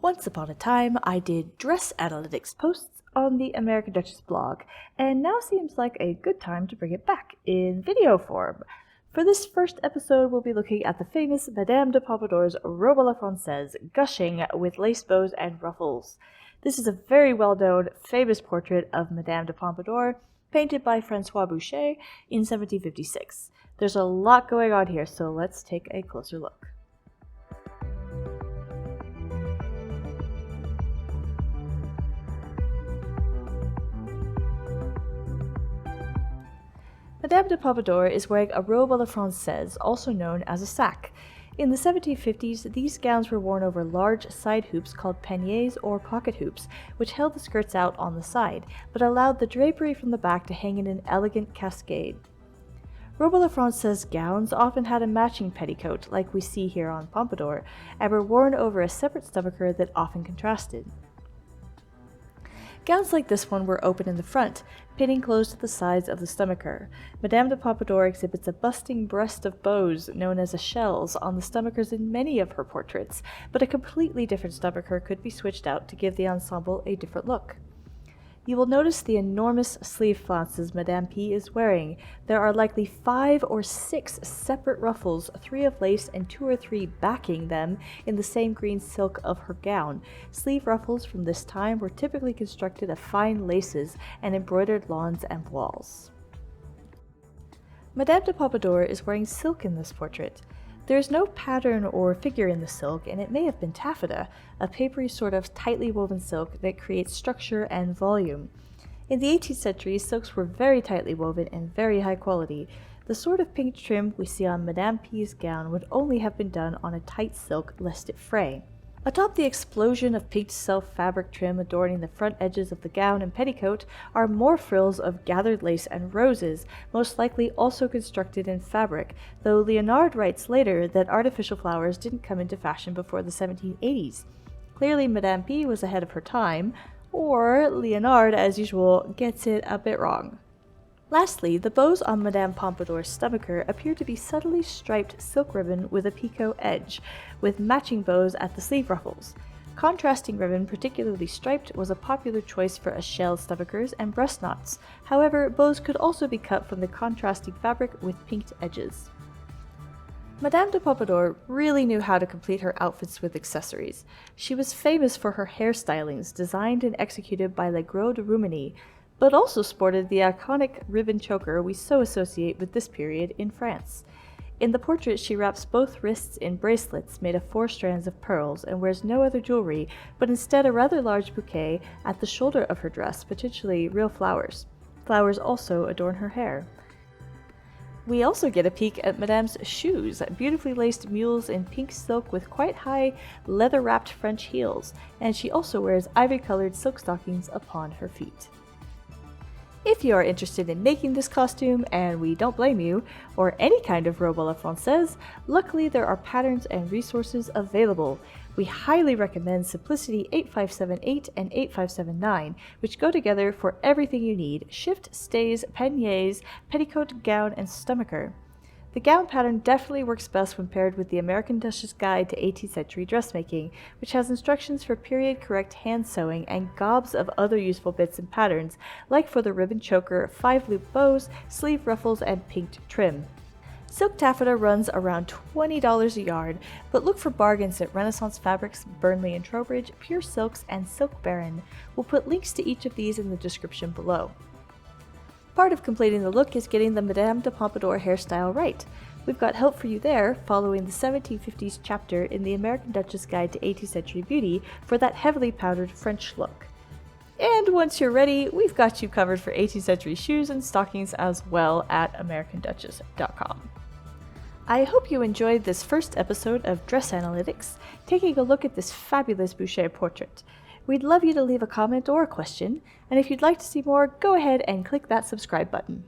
Once upon a time, I did dress analytics posts on the American Duchess blog, and now seems like a good time to bring it back in video form. For this first episode, we'll be looking at the famous Madame de Pompadour's Robe à la Francaise, gushing with lace bows and ruffles. This is a very well-known, famous portrait of Madame de Pompadour, painted by Francois Boucher in 1756. There's a lot going on here, so let's take a closer look. Madame de Pompadour is wearing a robe à la Francaise, also known as a sac. In the 1750s, these gowns were worn over large side hoops called paniers or pocket hoops, which held the skirts out on the side, but allowed the drapery from the back to hang in an elegant cascade. Robe à la Francaise gowns often had a matching petticoat, like we see here on Pompadour, and were worn over a separate stomacher that often contrasted. Gowns like this one were open in the front, pinning close to the sides of the stomacher. Madame de Pompadour exhibits a busting breast of bows, known as echelles, on the stomachers in many of her portraits, but a completely different stomacher could be switched out to give the ensemble a different look. You will notice the enormous sleeve flounces Madame P is wearing. There are likely 5 or 6 separate ruffles, 3 of lace and 2 or 3 backing them in the same green silk of her gown. Sleeve ruffles from this time were typically constructed of fine laces and embroidered lawns and voiles. Madame de Pompadour is wearing silk in this portrait. There is no pattern or figure in the silk, and it may have been taffeta, a papery sort of tightly woven silk that creates structure and volume. In the 18th century, silks were very tightly woven and very high quality. The sort of pink trim we see on Madame P's gown would only have been done on a tight silk lest it fray. Atop the explosion of pink self fabric trim adorning the front edges of the gown and petticoat are more frills of gathered lace and roses, most likely also constructed in fabric, though Leonard writes later that artificial flowers didn't come into fashion before the 1780s. Clearly Madame P was ahead of her time, or Leonard, as usual, gets it a bit wrong. Lastly, the bows on Madame Pompadour's stomacher appear to be subtly striped silk ribbon with a picot edge, with matching bows at the sleeve ruffles. Contrasting ribbon, particularly striped, was a popular choice for echelle stomachers and breast knots. However, bows could also be cut from the contrasting fabric with pinked edges. Madame de Pompadour really knew how to complete her outfits with accessories. She was famous for her hairstylings, designed and executed by Le Gros de Rumigny, but also sported the iconic ribbon choker we so associate with this period in France. In the portrait, she wraps both wrists in bracelets made of 4 strands of pearls and wears no other jewelry, but instead a rather large bouquet at the shoulder of her dress, potentially real flowers. Flowers also adorn her hair. We also get a peek at Madame's shoes, beautifully laced mules in pink silk with quite high, leather-wrapped French heels, and she also wears ivory-colored silk stockings upon her feet. If you are interested in making this costume, and we don't blame you, or any kind of robe à la Francaise, luckily there are patterns and resources available. We highly recommend Simplicity 8578 and 8579, which go together for everything you need: shift, stays, paniers, petticoat, gown, and stomacher. The gown pattern definitely works best when paired with the American Duchess Guide to 18th Century Dressmaking, which has instructions for period-correct hand sewing and gobs of other useful bits and patterns, like for the ribbon choker, 5-loop bows, sleeve ruffles, and pinked trim. Silk taffeta runs around $20 a yard, but look for bargains at Renaissance Fabrics, Burnley and Trowbridge, Pure Silks, and Silk Baron. We'll put links to each of these in the description below. Part of completing the look is getting the Madame de Pompadour hairstyle right. We've got help for you there, following the 1750s chapter in the American Duchess Guide to 18th Century Beauty for that heavily powdered French look. And once you're ready, we've got you covered for 18th century shoes and stockings as well at AmericanDuchess.com. I hope you enjoyed this first episode of Dress Analytics, taking a look at this fabulous Boucher portrait. We'd love you to leave a comment or a question, and if you'd like to see more, go ahead and click that subscribe button.